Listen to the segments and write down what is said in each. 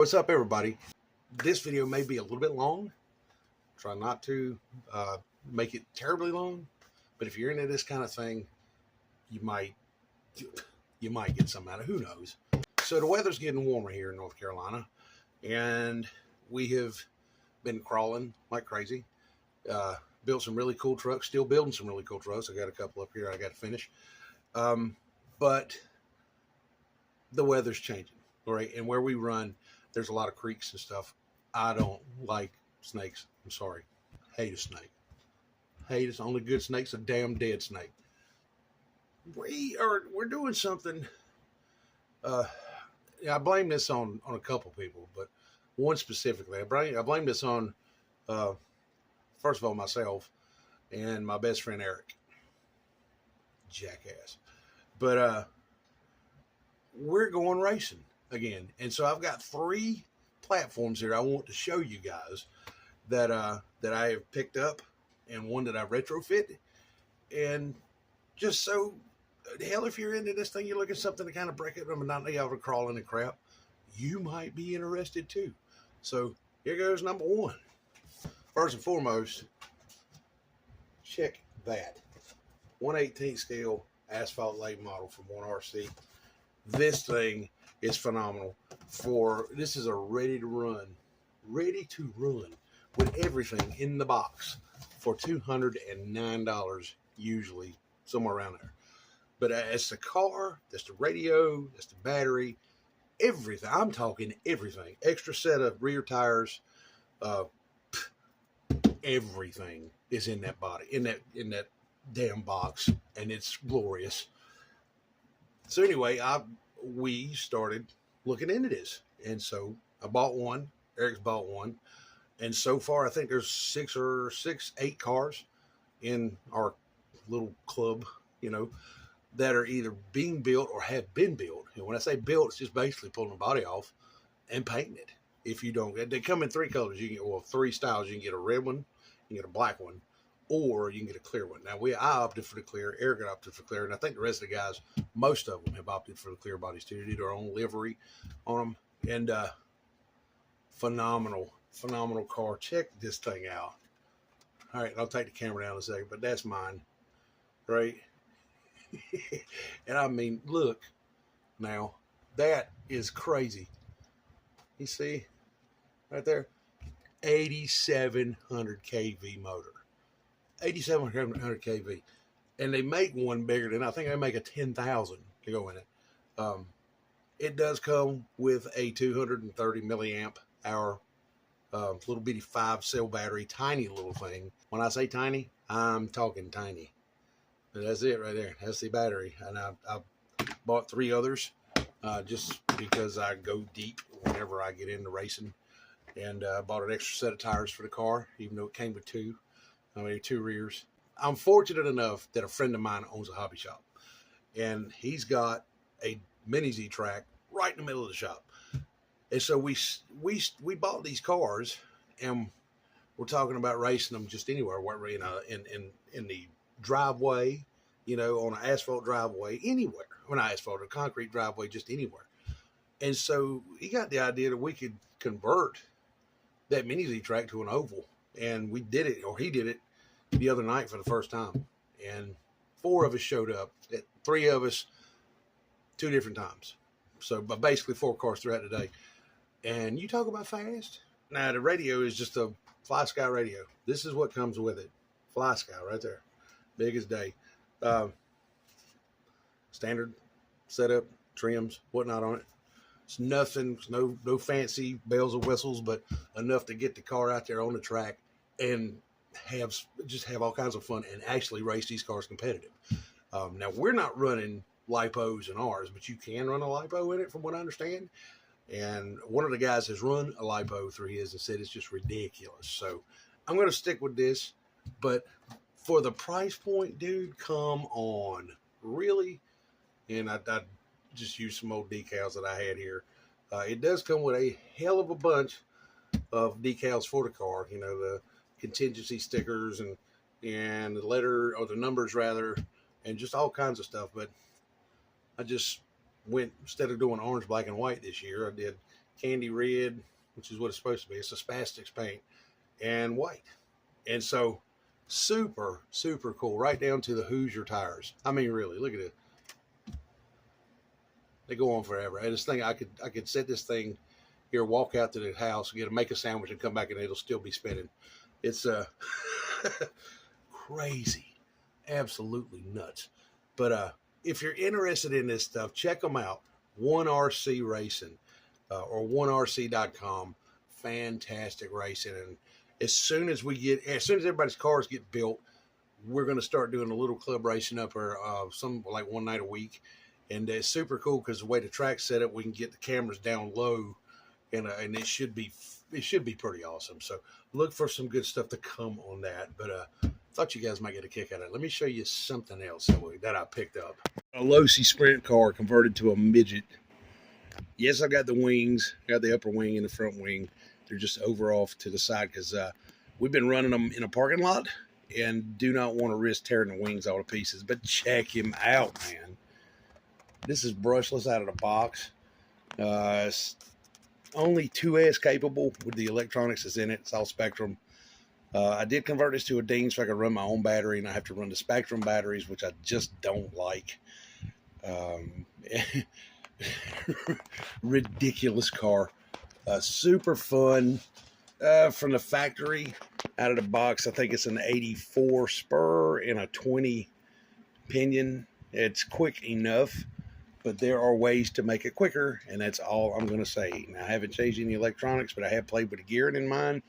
What's up, everybody? This video may be a little bit long. Try not to make it terribly long, but if you're into this kind of thing, you might get something out of it. Who knows? So the weather's getting warmer here in North Carolina, and we have been crawling like crazy. Built some really cool trucks. Still building some really cool trucks. I got a couple up here I got to finish, but the weather's changing, all right? And where we run, there's a lot of creeks and stuff. I don't like snakes. I'm sorry. Hate a snake. Hate it's only good snake's a damn dead snake. We're doing something. I blame this on a couple people, but one specifically. I blame this on first of all myself and my best friend Eric. Jackass. But we're going racing again, and so I've got 3 platforms here I want to show you guys that I have picked up, and one that I retrofit. And just so, hell, if you're into this thing, you're looking at something to kind of break it up and not be able to crawl in and crap, you might be interested too. So here goes number 1. First and foremost, check that 1/18 scale asphalt late model from 1RC. This thing is phenomenal. This is a ready to run with everything in the box for $209, usually somewhere around there. But it's the car, that's the radio, that's the battery, everything. I'm talking everything. Extra set of rear tires, everything is in that body, in that damn box, and it's glorious. So anyway, we started looking into this, and so I bought one. Eric's bought one, and so far I think there's 8 cars in our little club, that are either being built or have been built. And when I say built, it's just basically pulling the body off and painting it. If you don't, they come in 3 colors. You can get 3 styles. You can get a red one, you can get a black one, or you can get a clear one. Now I opted for the clear. Eric opted for clear, and I think the rest of the guys, most of them, have opted for the clear bodies too. They did their own livery on them, and phenomenal car. Check this thing out. All right, I'll take the camera down in a second, but that's mine, right? And I mean, look, now that is crazy. You see right there, 8,700 kV motor. 8,700 kV, and they make one bigger than, I think they make a 10,000 to go in it. It does come with a 230 milliamp hour little bitty 5-cell battery, tiny little thing. When I say tiny, I'm talking tiny. But that's it right there. That's the battery, and I bought 3 others just because I go deep whenever I get into racing, and bought an extra set of tires for the car, even though it came with 2. 2 rears. I'm fortunate enough that a friend of mine owns a hobby shop, and he's got a mini Z track right in the middle of the shop. And so we bought these cars, and we're talking about racing them just anywhere, in the driveway, on an asphalt driveway, anywhere. Well, not asphalt, a concrete driveway, just anywhere. And so he got the idea that we could convert that mini Z track to an oval. And we did it, or he did it, the other night for the first time. And 4 of us showed up. 3 of us, 2 different times. So, but basically 4 cars throughout the day. And you talk about fast. Now, the radio is just a Fly Sky radio. This is what comes with it. Fly Sky right there. Big as day. Standard setup, trims, whatnot on it. It's nothing, no fancy bells and whistles, but enough to get the car out there on the track and have all kinds of fun and actually race these cars competitive. Now, we're not running lipos in ours, but you can run a lipo in it from what I understand. And one of the guys has run a lipo through his and said it's just ridiculous. So I'm going to stick with this, but for the price point, dude, come on. Really? And I just used some old decals that I had here. It does come with a hell of a bunch of decals for the car, the contingency stickers and the letter, or the numbers rather, and just all kinds of stuff. But I just went, instead of doing orange, black, and white this year, I did candy red, which is what it's supposed to be. It's a spastics paint, and white. And so super, super cool, right down to the Hoosier tires. I mean, really, look at it. They go on forever. And this thing, I could set this thing here, walk out to the house, make a sandwich, and come back, and it'll still be spinning. It's crazy, absolutely nuts. But if you're interested in this stuff, check them out. 1RC Racing or 1RC.com. Fantastic racing. And as soon as everybody's cars get built, we're going to start doing a little club racing up here, some like one night a week. And it's super cool because the way the track's set up, we can get the cameras down low, and it should be pretty awesome. So look for some good stuff to come on that. But thought you guys might get a kick out of it. Let me show you something else that I picked up. A Losi Sprint car converted to a midget. Yes, I got the wings. I got the upper wing and the front wing. They're just over off to the side because we've been running them in a parking lot and do not want to risk tearing the wings all to pieces. But check him out, man. This is brushless out of the box. It's only 2S capable with the electronics that's in it. It's all Spectrum. I did convert this to a Dean so I could run my own battery, and I have to run the Spectrum batteries, which I just don't like. Ridiculous car. Super fun. From the factory, out of the box, I think it's an 84 spur and a 20 pinion. It's quick enough, but there are ways to make it quicker, and that's all I'm going to say. Now, I haven't changed any electronics, but I have played with the gearing in mine,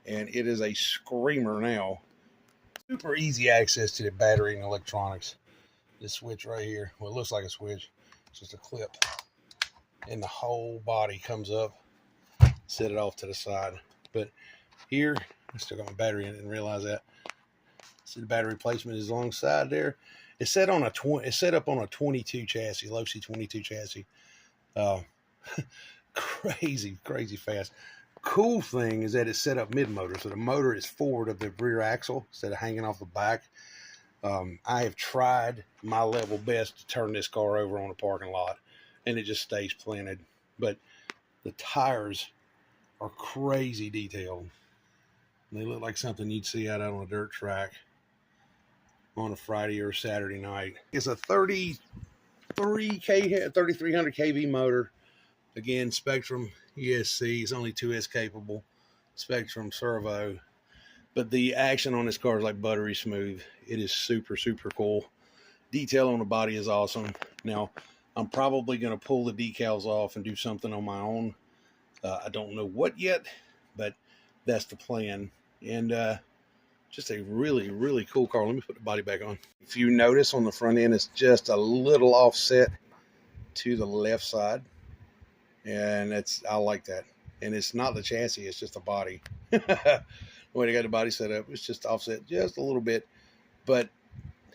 and it is a screamer now. Super easy access to the battery and electronics. This switch right here, well, it looks like a switch. It's just a clip, and the whole body comes up. Set it off to the side. But here, I still got my battery in it, and realize that. See, the battery placement is alongside there. It's set on it's set up on a 22 chassis, Losi 22 chassis. Crazy fast. Cool thing is that it's set up mid-motor, so the motor is forward of the rear axle instead of hanging off the back. I have tried my level best to turn this car over on a parking lot, and it just stays planted. But the tires are crazy detailed. They look like something you'd see out on a dirt track on a Friday or Saturday night. It's a 3300 kV motor. Again, Spectrum ESC. It's only 2S capable. Spectrum servo. But the action on this car is like buttery smooth. It is super, super cool. Detail on the body is awesome. Now, I'm probably going to pull the decals off and do something on my own. I don't know what yet, but that's the plan. And just a really, really cool car. Let me put the body back on. If you notice on the front end, it's just a little offset to the left side. And I like that. And it's not the chassis, it's just the body. The way they got the body set up, it's just offset just a little bit, but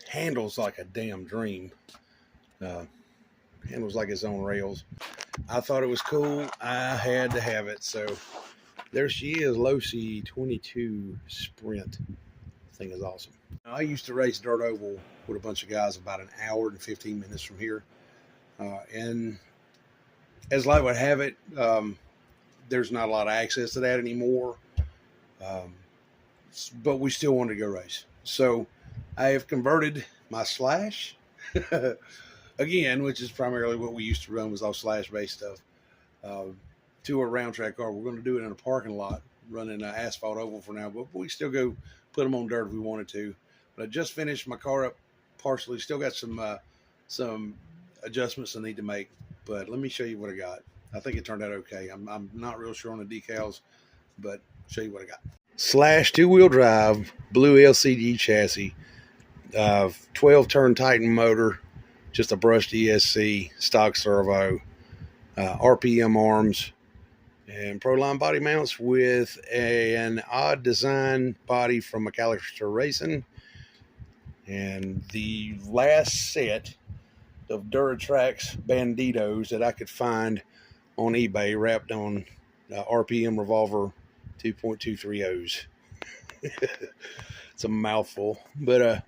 handles like a damn dream. Handles like it's on rails. I thought it was cool. I had to have it. So there she is, Losi 22 Sprint. Thing is awesome. I used to race dirt oval with a bunch of guys about an hour and 15 minutes from here. And as life would have it, there's not a lot of access to that anymore. But we still wanted to go race. So I have converted my Slash again, which is primarily what we used to run, was all Slash based stuff, to a round track car. We're going to do it in a parking lot, running an asphalt oval for now, but we still go put them on dirt if we wanted to. But I just finished my car up partially. Still got some adjustments I need to make, but let me show you what I got. I think it turned out okay. I'm not real sure on the decals, but I'll show you what I got. Slash 2-wheel drive, blue LCD chassis, 12-turn Titan motor, just a brushed ESC, stock servo, RPM arms, and Proline body mounts with an odd design body from McAllister Racing. And the last set of Duratrax Banditos that I could find on eBay wrapped on RPM Revolver 2.230s. It's a mouthful, but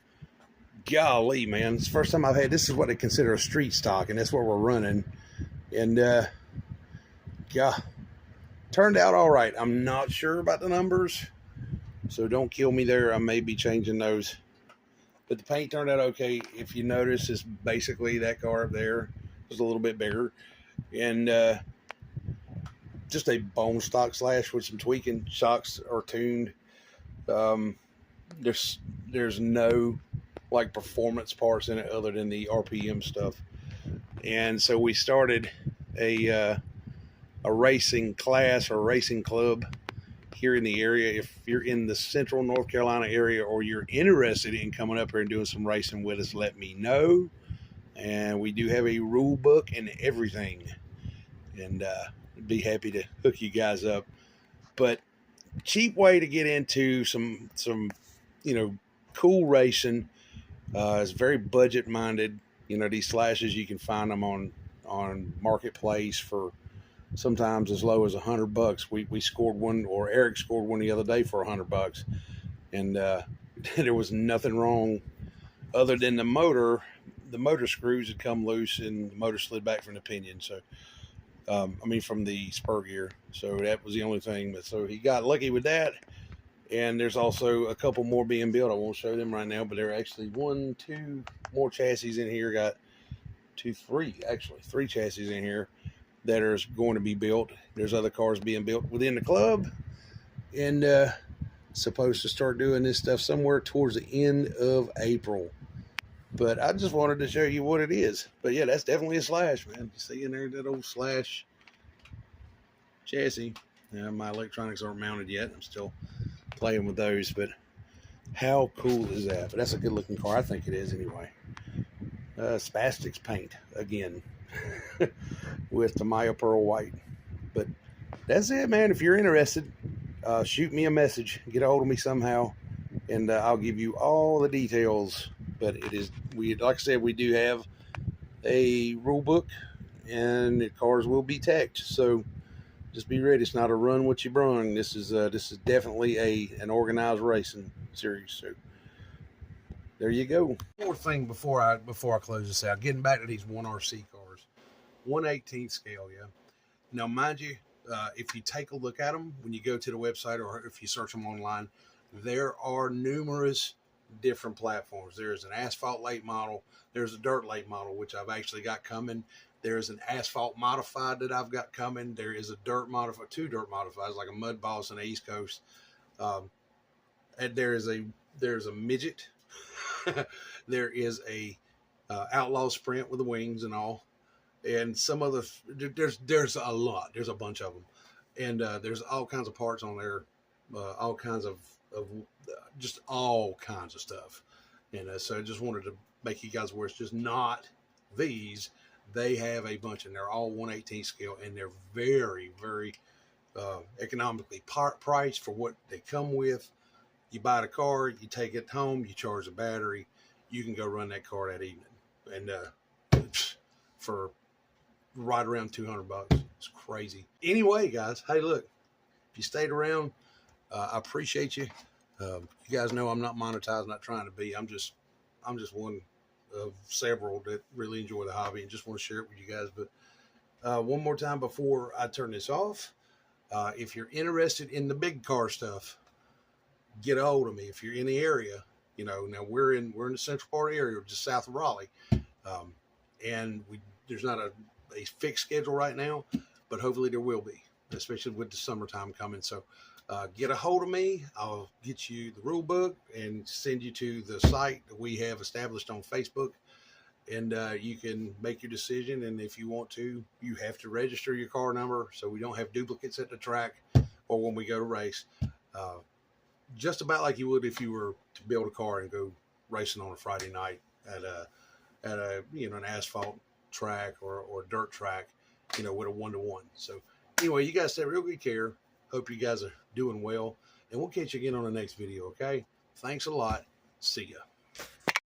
golly, man, it's the first time I've had, this is what they consider a street stock, and that's what we're running. And yeah, Turned out all right. I'm not sure about the numbers, so don't kill me there. I may be changing those. But the paint turned out okay. If you notice, it's basically that car up there was a little bit bigger. And just a bone stock slash with some tweaking. Shocks are tuned. Um, there's no like performance parts in it other than the RPM stuff. And so we started a racing class or racing club here in the area. If you're in the central North Carolina area or you're interested in coming up here and doing some racing with us, let me know. And we do have a rule book and everything, and be happy to hook you guys up. But cheap way to get into some cool racing. It's very budget minded. These slashes, you can find them on Marketplace for sometimes as low as $100. We scored one, or Eric scored one the other day for $100, and there was nothing wrong other than the motor screws had come loose and the motor slid back from the pinion. So from the spur gear. So that was the only thing. But so he got lucky with that. And there's also a couple more being built. I won't show them right now, but there are actually 1, 2 more chassis in here. Got 3 chassis in here that are going to be built. There's other cars being built within the club, and supposed to start doing this stuff somewhere towards the end of April. But I just wanted to show you what it is. But yeah, that's definitely a slash, man. You see in there that old slash chassis. My electronics aren't mounted yet. I'm still playing with those, but how cool is that? But that's a good looking car. I think it is anyway. Spastics paint again with the Maya Pearl White. But that's it, man. If you're interested, shoot me a message, get a hold of me somehow, and I'll give you all the details. But like I said, we do have a rule book, and the cars will be teched. So just be ready. It's not a run what you brung. This is definitely an organized racing series. So there you go. One more thing before I close this out. Getting back to these 1RC cars, 1/18 scale. Yeah. Now, mind you, if you take a look at them when you go to the website or if you search them online, there are numerous different platforms. There's an asphalt late model. There's a dirt late model, which I've actually got coming. There's an asphalt modified that I've got coming. There is a dirt modified, 2 dirt modifieds, like a mud boss and the East Coast. And there's a midget. There is a outlaw sprint with the wings and all, and some other. There's a lot. There's a bunch of them, and there's all kinds of parts on there, all kinds of just all kinds of stuff. And so I just wanted to make you guys aware. It's just not these. They have a bunch, and they're all 1/18 scale, and they're very, very economically priced for what they come with. You buy the car, you take it home, you charge the battery, you can go run that car that evening, and for right around $200. It's crazy. Anyway, guys, hey, look, if you stayed around, I appreciate you. You guys know I'm not monetized, not trying to be. I'm just one of several that really enjoy the hobby and just want to share it with you guys. But one more time before I turn this off, if you're interested in the big car stuff, get a hold of me. If you're in the area, now we're in the central part area, just south of Raleigh, and there's not a fixed schedule right now, but hopefully there will be, especially with the summertime coming. So get a hold of me. I'll get you the rule book and send you to the site that we have established on Facebook, and you can make your decision. And if you want to, you have to register your car number so we don't have duplicates at the track or when we go to race. Just about like you would if you were to build a car and go racing on a Friday night at an asphalt track or dirt track, with a 1-to-1. So anyway, you guys take real good care. Hope you guys are doing well, and we'll catch you again on the next video. Okay. Thanks a lot. See ya.